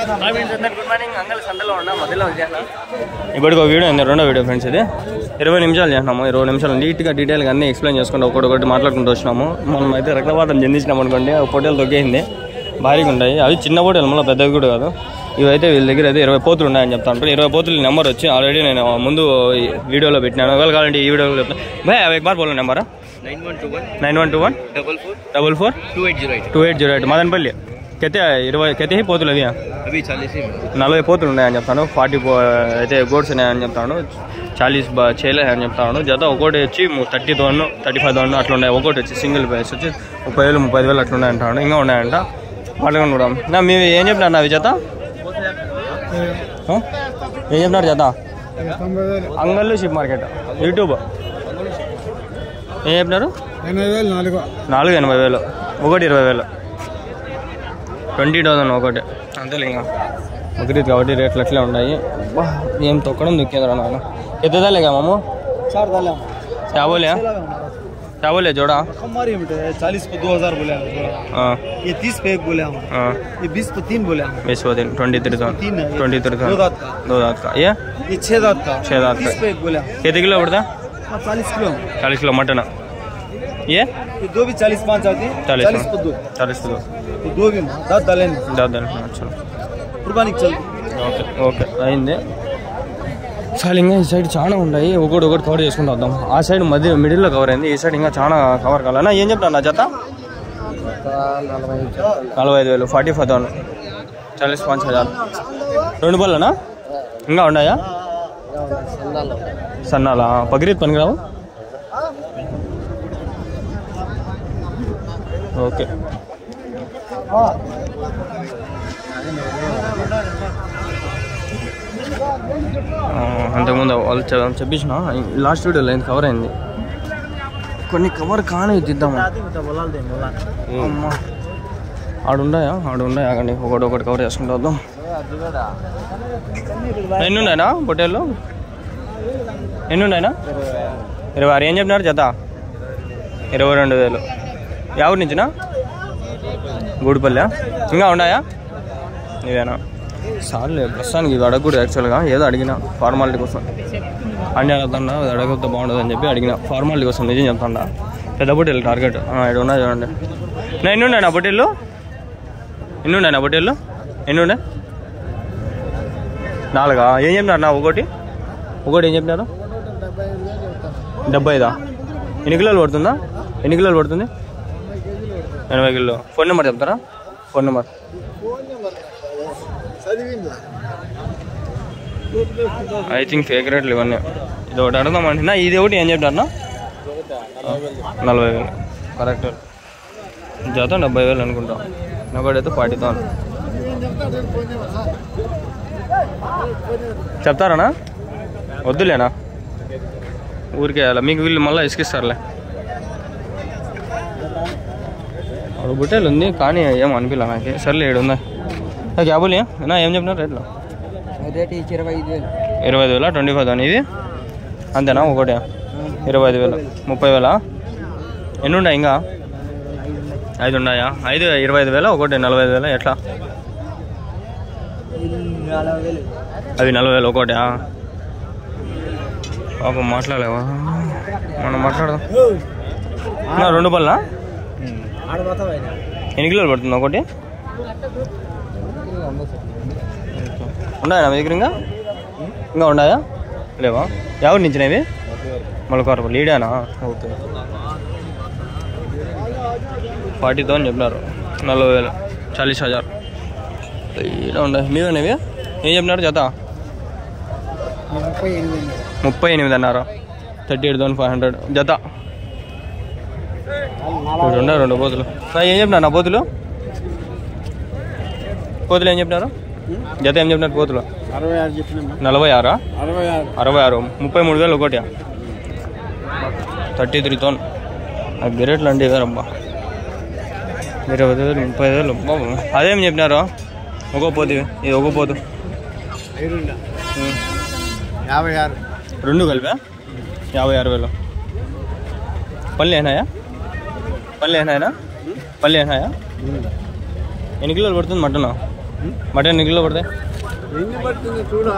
Good morning అంగల్ సంతలో ఉన్నా మధ్యలో చేసినా ఇప్పటికి ఒక వీడియో అయింది రెండో వీడియో ఫ్రెండ్స్ ఇది 20 నిమిషాలు చేసినాము 20 నిమిషాలు నీట్గా డీటెయిల్గా అన్నీ ఎక్స్ప్లెయిన్ చేసుకుంటూ ఒకటి మాట్లాడుకుంటూ వచ్చినాము మనం అయితే రక్తపాతం చెందించినాం అనుకోండి పొట్టేలు తొక్కేసింది భారీగా ఉన్నాయి అవి చిన్న పొట్టేలు మళ్ళీ పెద్దవి కూడా కాదు ఇవైతే వీళ్ళ దగ్గర అయితే 20 పోతులు ఉన్నాయని చెప్తా ఉంటారు 20 పోతులు నెంబర్ వచ్చి ఆల్రెడీ నేను ముందు వీడియోలో పెట్టినాను ఒకవేళ కావాలంటే ఈ వీడియోలో చెప్తాను భయ్ అవి బార్ పోలే నెంబరా 9121 44 2808 మదనపల్లి కెతే 20 కెతే పోతులు అవి 40 పోతులు ఉన్నాయని చెప్తాను 40 అయితే గోడ్స్ ఉన్నాయని చెప్తాను 40 చేలే అని చెప్తాను జత ఒకటి వచ్చి 30,000 35,000 అట్లా ఉన్నాయి ఒకటి వచ్చి సింగిల్ ప్రైస్ వచ్చి 30,000 అట్లా ఉన్నాయంటాను ఇంకా ఉన్నాయంట మాట్లాడుకుని కూడా నా మీరు ఏం చెప్పినారు నా జత ఏం చెప్పినారు జత అంగళ్ళు షిప్ మార్కెట్ యూట్యూబ్ ఏం చెప్పినారు 480,000 ఒకటి 20,000 20,000 ఒకటి అంతేలే ఇంకా ఒకటి కాబట్టి రేట్లు అట్లే ఉన్నాయి ఏం తొక్కడం దుక్కేదరా నాన్న ఎత్తదాలేగా మాము क्या बोले जोड़ा हमारी 40 पे 2000 बोले ये 30 पे एक बोले ये 20 पे 3 बोले 20 पे 23,000 दो दांत का ये 6 दांत का 30 पे एक बोले कितने किलो पड़ता 40 किलो मटन ये दो भी 40 5 आती 40 पे 2 दो भी दांत डाले अच्छा कुर्बानी चल ఓకే ఓకే అయింది చాలా ఇంకా ఈ సైడ్ చాలా ఉన్నాయి ఒకటి కవర్ చేసుకుంటూ వద్దాం ఆ సైడ్ మిడిల్లో కవర్ అయింది ఈ సైడ్ ఇంకా చాలా కవర్ కావాలన్నా ఏం చెప్తాను నా జత 45,000 45,000 45,000 రెండు బళ్ళనా ఇంకా ఉన్నాయా సన్నాలా బక్రీద్ పనికిరావు ఓకే అంతకుముందు వాళ్ళు చెప్పించిన లాస్ట్ వీడియోలో అయింది కవర్ అయింది కొన్ని కవర్ కానీ తీద్దాము అమ్మా ఆడుండాయా కానీ ఒకటి కవర్ చేసుకుంటూ వద్దాం ఎన్ని ఉన్నాయనా పొట్టేళ్ళు ఎన్ని ఉన్నాయనా 26 ఏం చెప్పినారు జత 22,000 ఎవరి నుంచినా గూడిపల్లె ఇంకా ఉన్నాయా ఇవేనా సార్లే ప్రస్తుతానికి ఇవి అడగకూడదు యాక్చువల్గా ఏదో అడిగిన ఫార్మాలిటీ కోసం అన్నీ అడుగుతుండా అది అడగకపోతే బాగుంటుంది అని చెప్పి అడిగిన ఫార్మాలిటీ కోసం నిజం చెప్తాడా పెద్ద పొట్టేళ్ళు టార్గెట్ ఇక్కడ ఉన్నాయి చూడండి ఎన్ని ఉన్నాయి నా పొట్టేళ్ళు ఎన్ని ఉండే 4 ఏం చెప్పినారు నా ఒకటి ఏం చెప్పినారు 75 ఎన్ని కిలోలు పడుతుంది 80 కిలో ఫోన్ నెంబర్ చెప్తారా phone number I think fake రేట్లు ఇవన్నీ ఇది ఒకటి అడుగుదామంటే నా ఇది ఒకటి ఏం చెప్తారన్నా 40,000 కరెక్ట్ జత 70,000 అనుకుంటా ఒకటైతే 40,000 చెప్తారనా వద్దులేనా ఊరికే వేయాలి మీకు వీళ్ళు మళ్ళీ ఇసుకిస్తారులే ఒక బుట్టేలు ఉంది కానీ ఏం అనిపించలే నాకు సర్లే 7 ఉందా క్యాబుల్ నా ఏం చెప్పినారు రేట్లో 25,000 25,000 ఇది అంతేనా ఒకటే 25,000 30,000 ఎన్ని ఉన్నాయి ఇంకా 5 ఉన్నాయా 5 25,000 ఒకటి 40,000 ఎట్లా అవి 40,000 ఒకటే పాపం మాట్లాడలేవా మనం మాట్లాడదాం నా 2 బళ్ళ ఎన్ని కిలోలు పడుతుంది ఒకటి ఉన్నాయా మీ దగ్గర ఇంకా ఉన్నాయా లేవా ఎవరు నించినవి మొలకవరపల్లి లీడానా ఓకే 40,000 చెప్పినారు 40,000 40,000 ఇలా ఉన్నాయి మీవేనవి ఏం చెప్పినారు జత 38 అన్నారు 38,500 జత ఉన్నాయి 2 పోతులు ఏం చెప్పినారు నా పోతులు ఏం చెప్పినారు జత ఏం చెప్పినారు పోతులు 46 33,000 ఒకటి 33,000 నాకు గిరేట్లు అండి ఇదారబ్బా 20,000 30,000 బాబు అదేం చెప్పినారు ఒక పోతు ఇది ఒక పోతు 56 రెండు కలిపా 56,000 పళ్ళు ఏనాయా పళ్ళు ఏనాయనా ఎన్ని కిలోలు పడుతుంది మటన్ మటన్ ఎన్ని కిలో పడతాయి? చూడా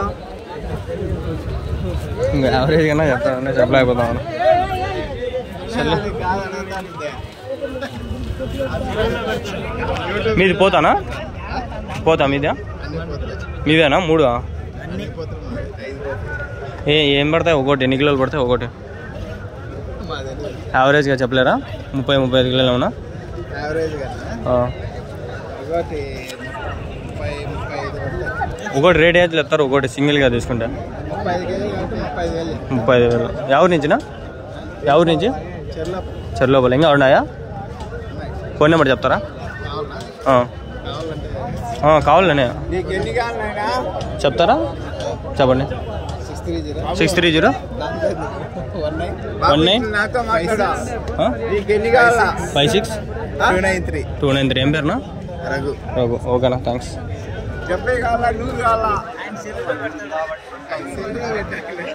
ఇంకా యావరేజ్ కన్నా చెప్తాను, చెప్పలేకపోతాను. మీది పోతానా? పోతా మీదేనా? 3 ఏం పడతాయి ఒకటి? ఎన్ని కిలోలు పడతాయి ఒకటి? యావరేజ్గా చెప్పలేరా? 30-35 కిలోలు ఏమన్నా? ఒకటి రేట్ అయితే చెప్తారు, ఒకటి సింగిల్గా తీసుకుంటే 35,000. ఎవరి నుంచినా? ఎవరి నుంచి? చెర్లోపల. ఇంకా ఉన్నాయా? ఫోన్ నెంబర్ చెప్తారా? కావాలనే చెప్తారా? చెప్పండి. 630 56 ఏం పేరునా? రఘు. ఓకేనా, థ్యాంక్స్.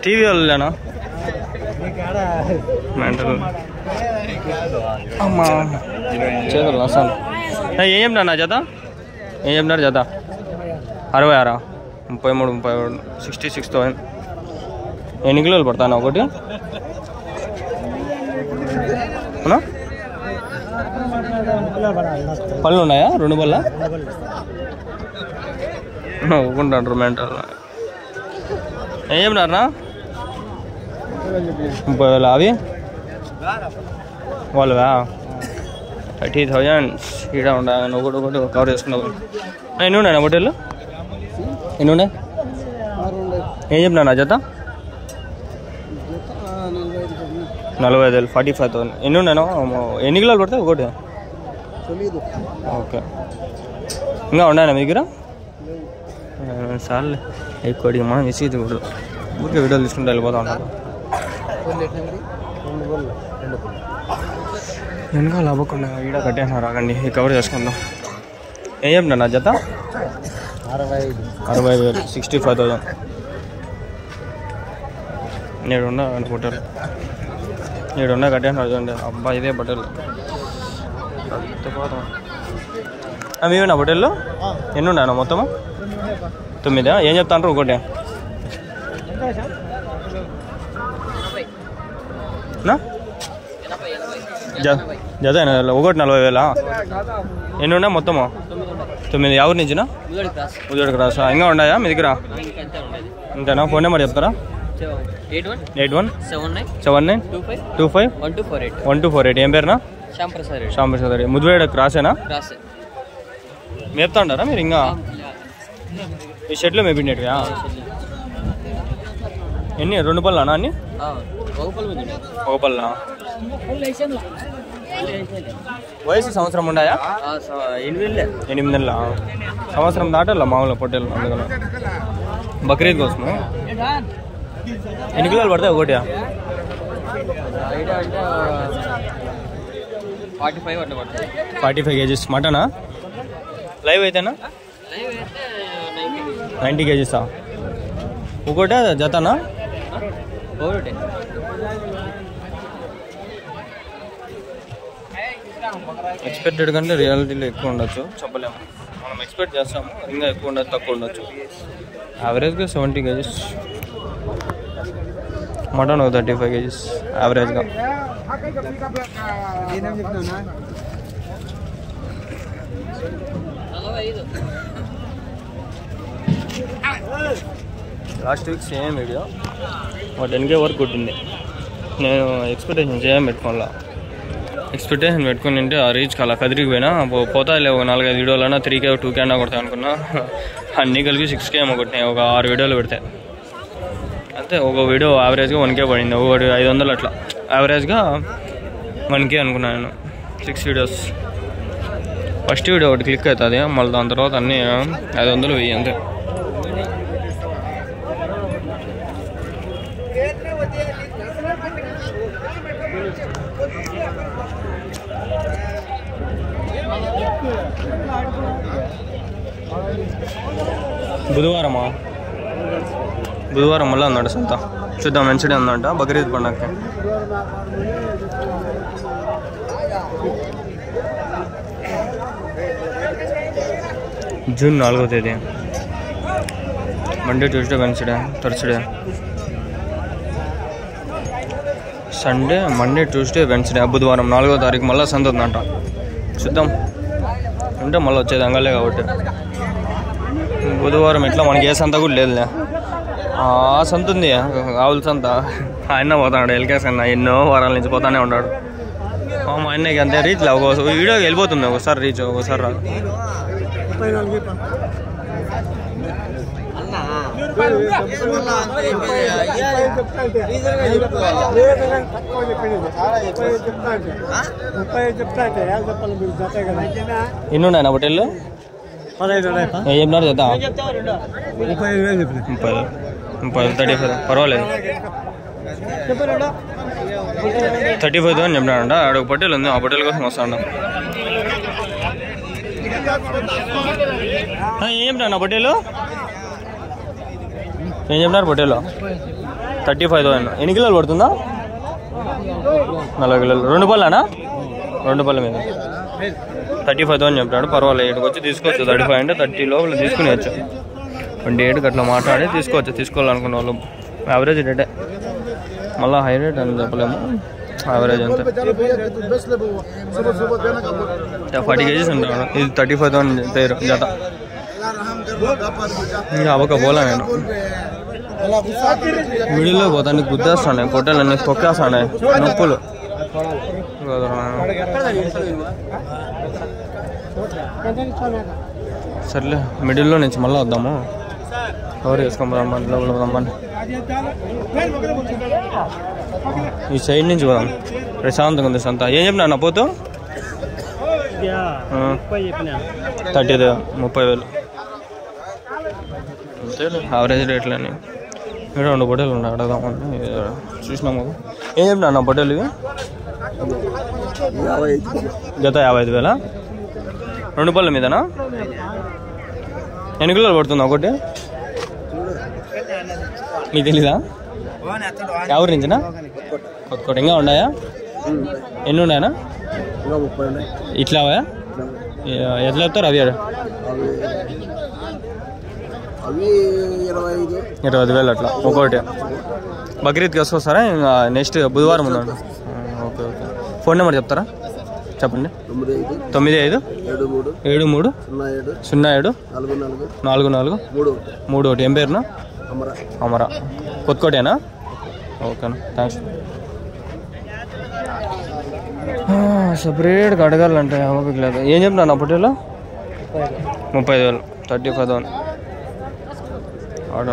టీవీ వాళ్ళేనా? మెంటల్ అమ్మా చేతులు అసలు. ఏం చెప్పినా జత? ఏం చెప్పినారు జత? 66, 33, 66,000. ఎన్ని కిలోలు పడతాను ఒకటి? పళ్ళు ఉన్నాయా? 2 పళ్ళ ఒప్పుకుంటారు మెంటల్. ఏం చెప్పినారనా? 30,000. అవి వాళ్ళవా? 30,000. ఇక్కడ ఉండాలి ఒకటి కవర్ చేసుకున్నావు. ఎన్ని ఉన్నాయా హోటల్లో? ఎన్ని ఉన్నాయి? ఏం చెప్పినా జత? 45,000. 45,000. ఎన్ని ఉన్నాను? ఎన్ని కిలోలు పడతాయి ఒకటి? ఓకే. ఇంకా ఉన్నాయా మీ దగ్గర? సార్లే ఎక్కువ మనం విసిగి కూడా ఊరికే వీడియోలు తీసుకుంటూ వెళ్ళిపోతా ఉంటారు. వెనకాల అవ్వకుండా ఈడ కట్టేసినారు. రాకండి కవర్ చేసుకుందాం. ఏం చెప్పినా నా జత? 65,000. 65,000. నేడున్నా బట్టలు, నేడున్నా కట్టేసినారు చూడండి. అబ్బా ఇదే బట్టలు మీవేనా బట్టలు? ఎన్ని ఉన్నాయన్నా మొత్తము? 9. ఏం చెప్తాంటారు ఒకటి? జత ఒకటి 40,000. ఎన్ని ఉన్నాయి మొత్తము? 9. ఎవరి నుంచినా? ఉదయడు క్రాస్. ఇంకా ఉన్నాయా మీ దగ్గర? ఇంతేనా? ఫోన్ నెంబర్ చెప్తారా? 8179251248. ఏం పేరునా? శ్యాంప్రసాద్ రెడ్డి. ముద్దువేడ క్రాసేనా? మేపుతా ఉంటారా మీరు? ఇంకా ఈ షెడ్లో మేపిండేటివా? ఎన్ని? 2 పళ్ళనా అన్ని? ఒక పళ్ళ. వయసు సంవత్సరం ఉన్నాయా? 8 నెలల. సంవత్సరం దాటాల మామూలుగా పొట్టేలు. అందుకని బక్రీద్ కోసము. ఎన్ని కిలోలు పడతాయి ఒకటి? 45 kgs. మటనా? లైవ్ అయితేనా? 90 kgs. ఒకటే జతనా? ఒకటే. ఎక్స్పెక్టెడ్ కంటే రియాలిటీలో ఎక్కువ ఉండొచ్చు, చెప్పలేము. మనం ఎక్స్పెక్ట్ చేస్తాము ఇంకా ఎక్కువ ఉండొచ్చు, తక్కువ ఉండొచ్చు. యావరేజ్గా 70 kgs. మటన్ 35 kgs యావరేజ్గా. Last week same video 10K వరకు కొట్టింది. నేను ఎక్స్పెక్టేషన్ పెట్టుకోవాలా. ఎక్స్పెక్టేషన్ పెట్టుకుని ఉంటే ఆ రీచ్ అలా కదిరికి పోయినా పోతా లేవు. 4-5 వీడియోలైనా 3K 2K అన్నా కొడతా అనుకున్నా. అన్నీ కలిపి 6K ఏమో కొట్టినాయి. ఒక 6 వీడియోలు పెడితే అంతే. ఒక వీడియో యావరేజ్గా 1K పడింది. ఒకటి 500 అట్లా. యావరేజ్గా 1K అనుకున్నాను నేను. 6 వీడియోస్. ఫస్ట్ వీడియో ఒకటి క్లిక్ అవుతుంది, మళ్ళీ దాని తర్వాత అన్నీ 500 వెయ్యి అంతే. బుధవారం మళ్ళీ అన్నాడు సంత. చూద్దాం. మంచిడే ఉందంట బక్రీద్ పండగకి. జూన్ 4వ తేదీ Monday, Tuesday, Wednesday, Thursday, Sunday, Monday, Tuesday, Wednesday, బుధవారం 4వ తారీఖు మళ్ళీ సంత ఉందంట. చూద్దాం అంటే మళ్ళీ వచ్చేది అంగలే కాబట్టి. బుధవారం ఎట్లా మనకి ఏ సంత కూడా లేదులే. ఆ సంత ఉంది, ఆవుల సంత. ఆయన పోతాడు ఎల్కేస్ అన్న, ఎన్నో వారాల నుంచి పోతానే ఉన్నాడు. మా అన్నకి అంతే రీచ్ ఒక వీడియోకి వెళ్ళిపోతుంది, ఒకసారి రీచ్ ఒకసారి రాదు. ఎన్ని ఉన్నాయన్న హోటల్లో? 15 ఏం చెప్పినారు చేద్దాం? 30 35 పర్వాలేదు. 35 అని చెప్పినాడంట. ఆడ ఒక పొట్టేలు ఉంది, ఆ పొట్టేల కోసం వస్తాడు. ఏం చెప్పినా పొట్టేలు? ఏం చెప్పినారు పొట్టేలు? 35 ఎన్ని కిలోలు పడుతుందా? 40 కిలోలు. 2 పళ్ళనా? 2 పళ్ళ మీద 35 అని చెప్పాడు. పర్వాలేదు, ఇక్కడికి వచ్చి తీసుకోవచ్చు. 35 అంటే 30 లోపల తీసుకునేవచ్చు. 28కి అట్లా మాట్లాడి తీసుకోవచ్చు. తీసుకోవాలనుకున్న వాళ్ళు యావరేజ్ రేటే, మళ్ళీ హై రేట్ అని చెప్పలేము, యావరేజ్ అంతే. 40 కేజీస్ ఉంటాడు. ఇది 35 అని పేరు జత. ఇంకా అవక పోలే నేను మిడిల్లో పోతాను, గుద్దేస్తాను. పొట్టేలు అన్నీ తొక్కేస్తాను, నొప్పులు. సర్లే, మిడిల్లో నుంచి మళ్ళీ వద్దాము. కవర్ చేసుకొని రమ్మని, లోపల రమ్మని. ఈ సైడ్ నుంచి పోదాం, ప్రశాంతంగా ఉంది సంత. ఏం చెప్పినా నా పోతూ? 30,000 అంతే యావరేజ్ రేట్లని. ఇక్కడ 2 పొట్టేలు ఉన్నాయి, అడగదామని చూసినాము. ఏం చెప్పినా నా పొట్టేలు ఇవి? జత 55,000. 2 పళ్ళ మీదనా? ఎన్ని కిలోలు పడుతుంది ఒకటి? మీకు తెలీదా? ఎవరి నుంచినా? కొత్త ఇంకా ఉన్నాయా? ఎన్ని ఉన్నాయనా? ఇట్లా ఎట్లా చెప్తారు అవి? 25,000 అట్లా ఒకటి. బక్రీద్కి వస్తారా? ఇంకా నెక్స్ట్ బుధవారం ఉందండి. Okay okay. ఫోన్ నెంబర్ చెప్తారా? చెప్పండి. 95 73 07 44 31. ఏం పేరునా? అమరా. కొత్తకోటేనా? ఓకేనా, థ్యాంక్స్. సపరేట్గా అడగాలంటే ఓపిక లేదు. ఏం చెప్పినా నా పొట్టేలో? 30,000. 35 ఆడ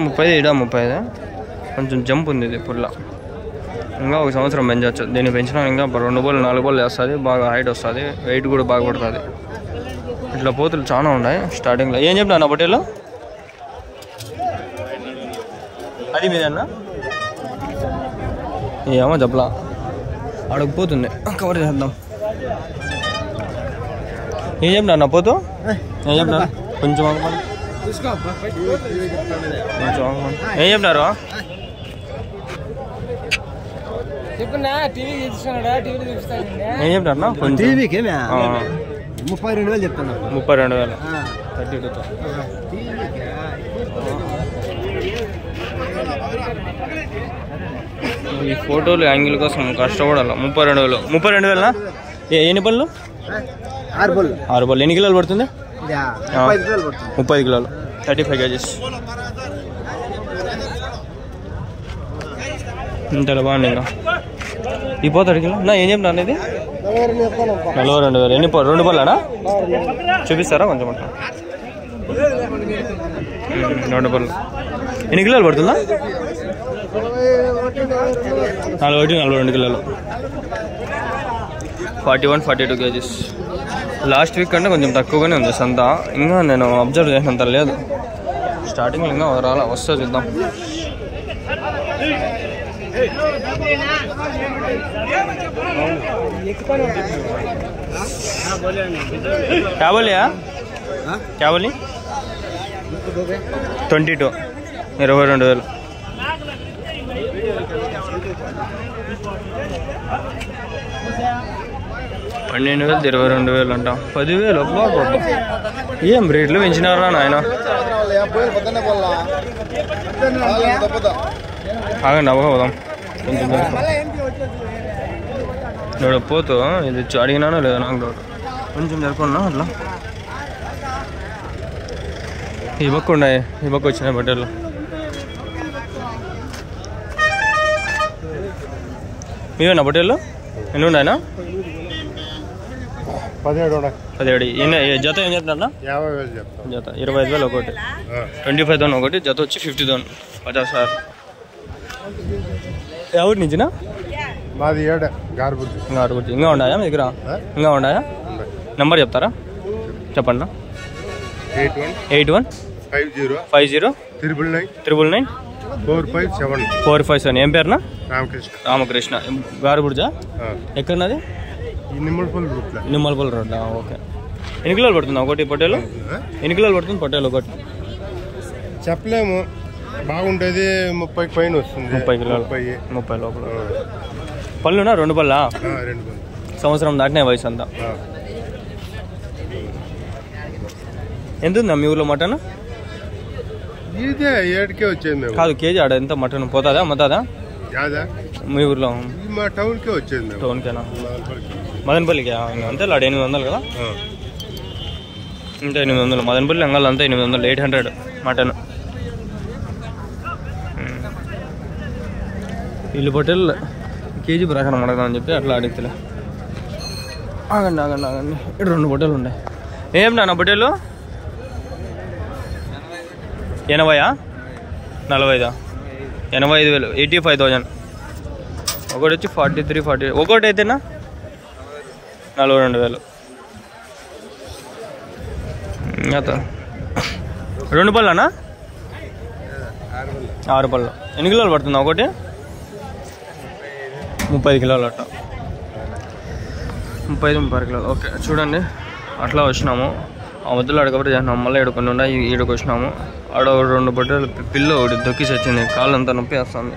30, ఈడ 30. కొంచెం జంప్ ఉంది ఇది పుల్ల. ఇంకా 1 సంవత్సరం పెంచవచ్చు. దీన్ని పెంచినా ఇంకా 2 బాల్ 4 బాల్ వేస్తుంది. బాగా హైట్ వస్తుంది, వెయిట్ కూడా బాగా పడుతుంది. ఇట్లా పోతులు చాలా ఉన్నాయి స్టార్టింగ్లో. ఏం చెప్పినా నా పొట్టేలో? అది మీదన్నా? ఏమో చెప్పలా, అడగపోతుంది. కవర్ చేద్దాం. ఏం చెప్పినా నా పోతూ? ఏం చెప్పినా? కొంచెం ఆగమని. కొంచెం ఆగమని. ఏం చెప్పినారు? ఏం చెప్పినారు? కొంచెం 32,000 చెప్తాను. 32,000. 32. ఈ ఫోటోలు యాంగిల్ కోసం కష్టపడాలి. 32,000. 32,000నా? ఎన్ని పళ్ళు? 6 పళ్ళు. ఎన్ని కిలోలు పడుతుంది? 30 కిలోలు. 35 కేజీస్. ఇంతలో బాగుంది. ఇంకా ఈ పోతాడు కిలో నా ఏం చెప్పినా ఇది? 42,000. ఎన్ని 2 పళ్ళనా? చూపిస్తారా కొంచెం? 2 పళ్ళు. ఎన్ని కిలోలు పడుతుందా? 42 కిలోలు. 41, 42 కేజీస్. లాస్ట్ వీక్ కంటే కొంచెం తక్కువగానే ఉంది సంత. ఇంకా నేను అబ్జర్వ్ చేసినంత లేదు. స్టార్టింగ్లో ఇంకా రాలా, వస్తే చూద్దాం. क्या बोले यार? क्या बोली? 22. 22,000. 12,000 22,000 అంట. 10,000 అబ్బా. ఏం రేట్లు పెంచినారా నాయన? ఆగండి అవ్వగా పోదాం. నేను పోతూ ఇది అడిగినానో లేదా నాకు డౌట్. కొంచెం జరుపుకున్నా అట్లా. ఈ పక్క ఉన్నాయి, ఈ పక్క వచ్చినాయి బట్టలు. మీవేనా బట్టలు? ఎన్ని ఉన్నాయన్నా? 17. జత ఏం చెప్తున్నా? జత 25,000 ఒకటి, 25,000 ఒకటి, జత వచ్చి 50,000. 50,000. ఎవరి నుంచినా? మాది గారుగుర్తి. ఇంకా ఉన్నాయా మీ దగ్గర? ఇంకా ఉన్నాయా? నెంబర్ చెప్తారా? చెప్పండి. 81 50 999 457. ఏం పేరునా? రామకృష్ణ. గారుగుర్జా? ఎక్కడన్నది? నిమ్మలపల్లి రోడ్. ఓకే. ఎన్ని కిలోలు పడుతుంది ఒకటి పొట్టేలు? ఎన్ని కిలోలు పడుతుంది పొట్టేలు ఒకటి? చెప్పలేము, బాగుంటుంది. 30 పైన వస్తుంది. 30 కిలోలు, 30 లోపల. పళ్ళునా? 2 పళ్ళా? 2 పళ్ళు. సంవత్సరం దాటినే వయసు అంతా. ఎంత ఉందా మీ ఊర్లో మటన్? ఇదే 7కే వచ్చేది. కాదు, కేజీ ఆడ ఎంత మటన్ పోతుందా అమ్ముతుందా మీ ఊర్లో? మా టౌన్కే వచ్చేది. టౌన్కేనా? మదనపల్లికి అంతే. ఆడ 800 కదా? ఇంకా 800. మదనపల్లి అంగల్ అంతా 800, 800 మటన్. వీళ్ళు పొట్టేలు కేజీ ప్రకారం అడగదామని చెప్పి అట్లా అడిగితే. ఆగండి ఇక్కడ 2 పొట్టేలు ఉన్నాయి. ఏం నా పొట్టేలు? 80? 45? 85,000, 85,000. ఒకటి వచ్చి 43, 40. ఒకటి అయితేనా 42,000. 2 పళ్ళనా? 6 పళ్ళు. ఎన్ని కిలోలు పడుతుందా ఒకటి? 30 కిలోలు అట్లా. 35 కిలోలు. ఓకే. చూడండి అట్లా వచ్చినాము. ఆ మధ్యలో అడగబట్టి చేసినాము. మళ్ళీ కొన్ని ఉన్నాయి, ఈడకి వచ్చినాము. ఆడ 2 బట్టలు పిల్ల ఒకటి దొక్కిసి వచ్చింది. కాళ్ళు అంతా నొప్పి వేస్తుంది.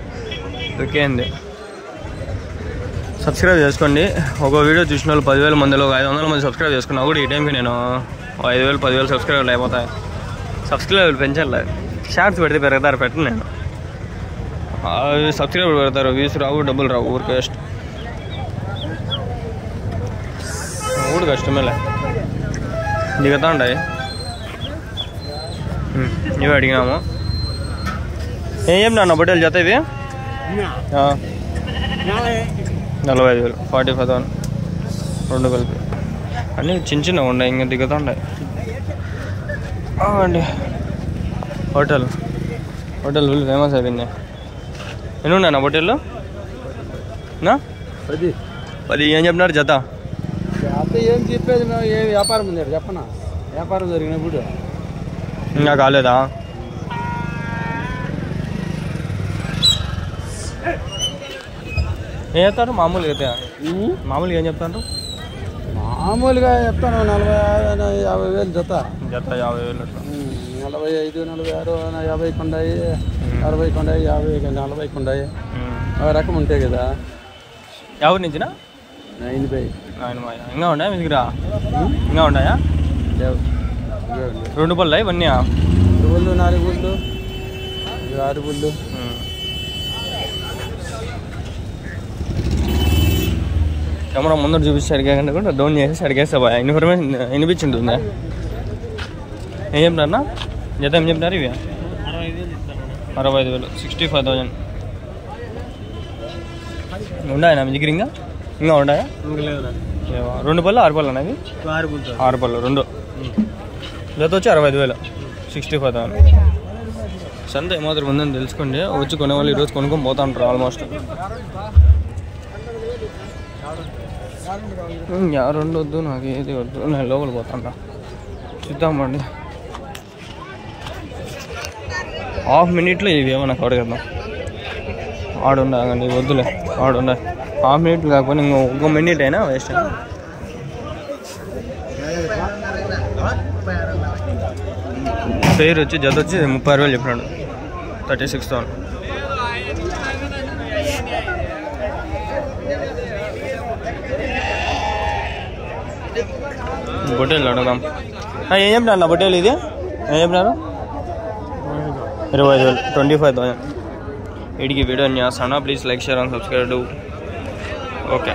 దొక్కేయండి. సబ్స్క్రైబ్ చేసుకోండి. ఒక వీడియో చూసిన వాళ్ళు 10,000 మందిలో 500 మంది సబ్స్క్రైబ్ చేసుకున్నా కూడా ఈ టైంకి నేను 5,000 10,000 సబ్స్క్రైబర్లు అయిపోతాయి. సబ్స్క్రైబర్లు పెంచాలి. షార్ట్స్ పెడితే పెరుగుతారు, పెట్టను నేను. సబ్స్క్రైబర్ పెడతారు, వ్యూస్ రావు, డబ్బులు రావు. ఊరికి వేస్ట్. ఊరు కష్టమేలే. దిగుతా ఉంటాయి. ఇవి అడిగినాము. ఏం చెప్పినా బట్టలు జత ఇవి? 45,000, 45,000 2 కలిపి. అన్నీ చిన్నగా ఉన్నాయి, ఇంకా దిగుతా ఉన్నాయి. అండి హోటల్ ఫుల్ ఫేమస్ అయిపోయింది. ఎన్ని ఉన్నాయి నా హోటల్లో? 10. ఏం చెప్పినారు జత? ఏం చెప్పేది, మేము ఏ వ్యాపారం ఉంది చెప్పనా? వ్యాపారం జరిగినప్పుడు ఇంకా కాలేదా? ఏం చెప్తారు మామూలుగా? అయితే మామూలుగా ఏం చెప్తారు? మామూలుగా చెప్తాను 40,000 జత. 50,000 అట్లా. 45, 46, 50 కొండాయి, 60 కొండాయి, 50, 40 కొండాయి. రకం ఉంటాయి కదా. ఎవరి నుంచినా? 90. ఇంకా ఉన్నాయా మీ దగ్గర? ఇంకా ఉన్నాయా? 2 పళ్ళు ఇవన్నీ? 2 పళ్ళు, 4 పళ్ళు, 6 పళ్ళు. కెమెరా ముందర చూపిస్తే అడిగాకంటే కూడా డౌన్ చేసి అడిగేస్తా బాయ్. ఇన్ఫర్మేషన్ వినిపించింటుందా? ఏం చెప్తారన్నా జత? ఏం చెప్తారు ఇవి? 65,000, 65,000. ఉన్నాయా మీ దగ్గర? ఇంకా ఉన్నాయా? 2 పళ్ళు 6 పళ్ళు అనేవి? 6 పళ్ళు 2. జత వచ్చి 65,000, 65,000. సంత ఏమాత్రం ఉందని తెలుసుకోండి. వచ్చి కొనేవాళ్ళు ఈరోజు కొనుక్కొని పోతా ఉంటారు ఆల్మోస్ట్. రెండు వద్దు, నాకు ఏది వద్దు. నేను లోపల పోతాను. చూద్దామండి. హాఫ్ మినిట్లో ఇవి ఏమన్నా కడగద్దాం. ఆడుండీ వద్దులే, ఆడుండ. హాఫ్ మినిట్ కాకపోతే ఇంకో 1 మినిట్ అయినా వేస్ట్. పేరు వచ్చి జత వచ్చి 36,000 చెప్పినాడు. 36,000. బొట్టేలు అడుగుదాం. ఏం చెప్పినారు నా బొట్టేలు? ఇది ఏం చెప్పినారు? 25,000, 25,000. వీడికి వీడియో చేస్తాను. Please like, share and subscribe. Okay.